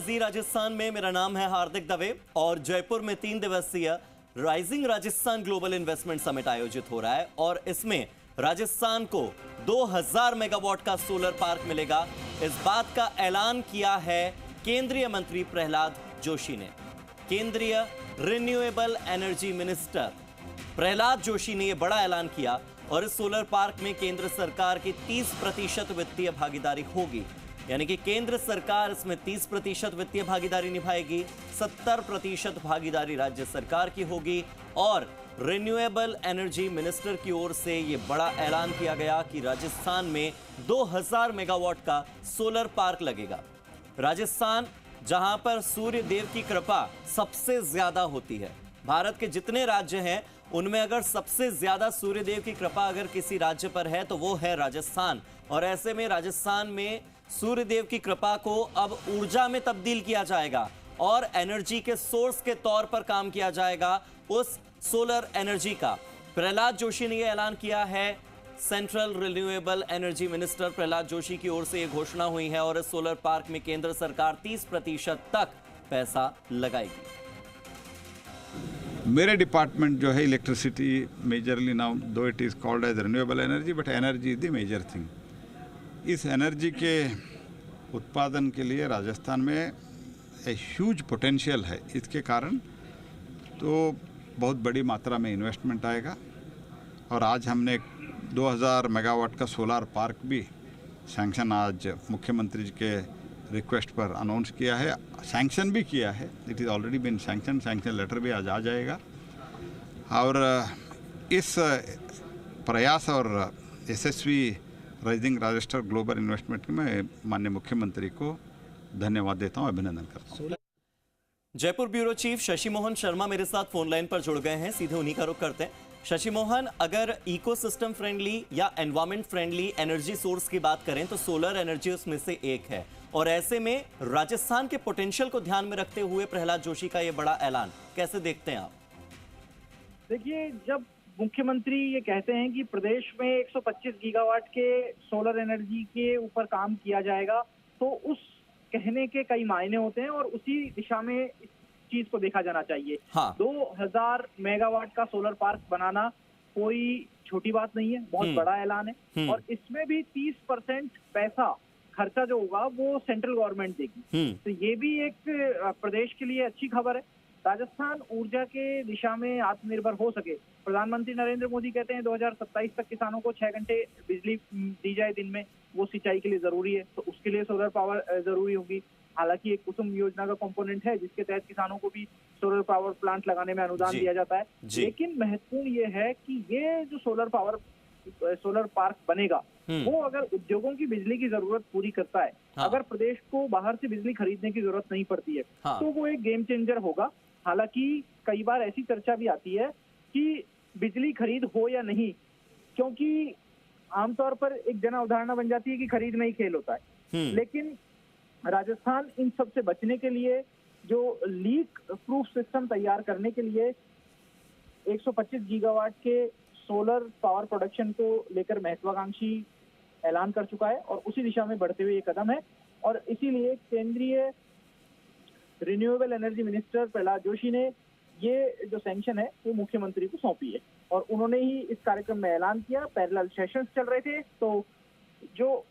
राजस्थान में मेरा नाम है हार्दिक दवे और जयपुर में 3 दिवसीय rising Rajasthan global investment summit आयोजित हो रहा है और इसमें राजस्थान को 2000 मेगावाट का सोलर पार्क मिलेगा। इस बात का ऐलान किया है केंद्रीय मंत्री प्रहलाद जोशी ने। केंद्रीय renewable energy minister Prahlad Joshi ने यह बड़ा ऐलान किया और इस सोलर पार्क में केंद्र सरकार की 30% वित्तीय भागीदारी होगी। यानी कि केंद्र सरकार इसमें 30% वित्तीय भागीदारी निभाएगी, 70% भागीदारी राज्य सरकार की होगी और रिन्यूएबल एनर्जी मिनिस्टर की ओर से यह बड़ा ऐलान किया गया कि राजस्थान में 2000 मेगावाट का सोलर पार्क लगेगा। राजस्थान जहां पर सूर्य देव की कृपा सबसे ज्यादा होती है, भारत के जितने राज्य हैं उनमें अगर सबसे ज्यादा सूर्य देव की कृपा अगर किसी राज्य पर है तो वो है राजस्थान। और ऐसे में राजस्थान में सूर्य देव की कृपा को अब ऊर्जा में तब्दील किया जाएगा और एनर्जी के सोर्स के तौर पर काम किया जाएगा उस सोलर एनर्जी का। प्रहलाद जोशी ने यह ऐलान किया है। Central renewable energy minister Prahlad Joshi की ओर से यह घोषणा हुई है और इस सोलर पार्क में केंद्र सरकार 30% तक पैसा लगाएगी। मेरे डिपार्टमेंट जो है electricity majorly now though it is called as renewable energy but energy is the major thing. इस एनर्जी के उत्पादन के लिए राजस्थान में ए ह्यूज पोटेंशियल है। इसके कारण तो बहुत बड़ी मात्रा में इन्वेस्टमेंट आएगा और आज हमने 2000 मेगावाट का सोलर पार्क भी सैंक्शन आज मुख्यमंत्री जी के रिक्वेस्ट पर अनाउंस किया है, सैंक्शन भी किया है। It is already been sanction letter भी आज आ जाएगा। और इस प्रयास और यशस्वी राइजिंग राजस्थान ग्लोबल इन्वेस्टमेंट में माननीय मुख्यमंत्री को धन्यवाद देता हूं, अभिनंदन करता हूं। जयपुर ब्यूरो चीफ शशि मोहन शर्मा मेरे साथ फोन लाइन पर जुड़ गए हैं, सीधे उन्हीं का रुख करते हैं। शशि मोहन, अगर इकोसिस्टम फ्रेंडली या एनवायरमेंट फ्रेंडली एनर्जी सोर्स की बात करें तो सोलर एनर्जी उसमें से एक है और ऐसे में राजस्थान के पोटेंशियल को ध्यान में रखते हुए प्रहलाद जोशी का यह बड़ा ऐलान कैसे देखते हैं आप? देखिए, जब मुख्यमंत्री ये कहते हैं कि प्रदेश में 125 गीगावाट के सोलर एनर्जी के ऊपर काम किया जाएगा तो उस कहने के कई मायने होते हैं और उसी दिशा में इस चीज को देखा जाना चाहिए। हाँ। 2000 मेगावाट का सोलर पार्क बनाना कोई छोटी बात नहीं है, बहुत बड़ा ऐलान है और इसमें भी 30% पैसा खर्चा जो होगा वो सेंट्रल गवर्नमेंट देगी। तो ये भी एक प्रदेश के लिए अच्छी खबर है। राजस्थान ऊर्जा के दिशा में आत्मनिर्भर हो सके। प्रधानमंत्री नरेंद्र मोदी कहते हैं 2027 तक किसानों को 6 घंटे बिजली दी जाए दिन में, वो सिंचाई के लिए जरूरी है, तो उसके लिए सोलर पावर जरूरी होगी। हालांकि एक कुसुम योजना का कंपोनेंट है जिसके तहत किसानों को भी सोलर पावर प्लांट लगाने में अनुदान दिया जाता है। लेकिन महत्वपूर्ण ये है कि ये जो सोलर पार्क बनेगा वो अगर उद्योगों की बिजली की जरूरत पूरी करता है, अगर प्रदेश को बाहर से बिजली खरीदने की जरूरत नहीं पड़ती है तो वो एक गेम चेंजर होगा। हालांकि कई बार ऐसी चर्चा भी आती है कि बिजली खरीद हो या नहीं, क्योंकि आमतौर पर एक जन अवधारणा बन जाती है कि खरीद में ही खेल होता है। लेकिन राजस्थान इन सब से बचने के लिए जो लीक प्रूफ सिस्टम तैयार करने के लिए 125 गीगावाट के सोलर पावर प्रोडक्शन को लेकर महत्वाकांक्षी ऐलान कर चुका है और उसी दिशा में बढ़ते हुए ये कदम है और इसीलिए केंद्रीय renewable energy minister Prahlad Joshi ने ये जो सैंक्शन है वो मुख्यमंत्री को सौंपी है और उन्होंने ही इस कार्यक्रम में ऐलान किया। पैरेलल सेशंस चल रहे थे तो जो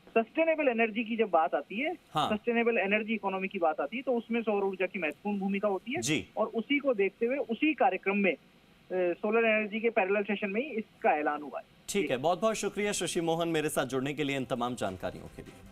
सस्टेनेबल एनर्जी की जब बात आती है, सस्टेनेबल एनर्जी इकोनॉमी की बात आती है तो उसमें सौर ऊर्जा की महत्वपूर्ण भूमिका होती है और उसी को देखते हुए उसी कार्यक्रम में सोलर एनर्जी के पैरेलल सेशन में ही इसका ऐलान हुआ है। ठीक है, बहुत बहुत शुक्रिया शशि मोहन मेरे साथ जुड़ने के लिए इन तमाम जानकारियों के लिए।